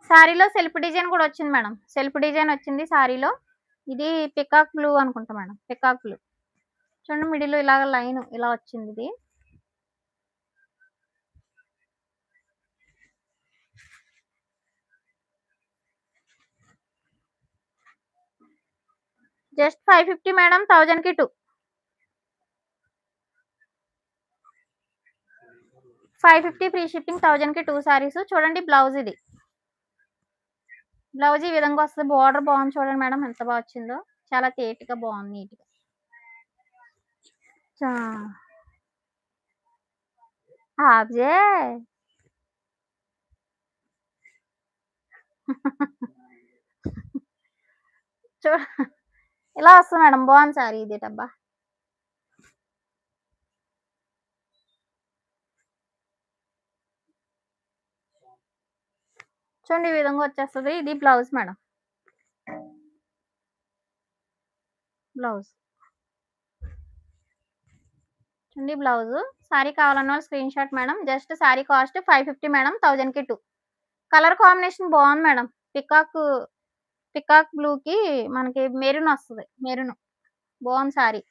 శారీలో self design కూడా వచ్చింది మేడం. సెల్ఫ్ డిజైన్ వచ్చింది శారీలో. ఇది పికాక్ బ్లూ అనుకుంటా మేడం. Peacock blue. చూడండి మిడిల్‌లో ఇలాగ లైన్ ఇలా వచ్చిందిది. Just 550 madam. 1000కి 2. 550 ఫ్రీ షిప్పింగ్. 1000కి 2 సారీస్. చూడండి బ్లౌజ్ ఇది. బ్లౌజ్ ఈ విధంగా వస్తది. బోర్డర్ బాగుంది చూడండి మేడం ఎంత బా వచ్చిందో. చాలా తేటగా బాగుంది నీట్‌గా. చా ఆప్ జే చూ ఇలా వస్తుంది మేడం. బాగుంది సారీ ఇదేటబ్బా! చూడండి ఈ విధంగా వచ్చేస్తది. ఇది బ్లౌజ్ మేడం. బ్లౌజ్. చూడండి బ్లౌజు. సారీ కావాలన్న వాళ్ళు screenshot madam. Just sari cost 550 madam. 1000కి 2. కలర్ కాంబినేషన్ బాగుంది మేడం. పికాక్ బ్లూకి మనకి మెరూన్ వస్తది. మెరూన్ బాగుంది సారీ.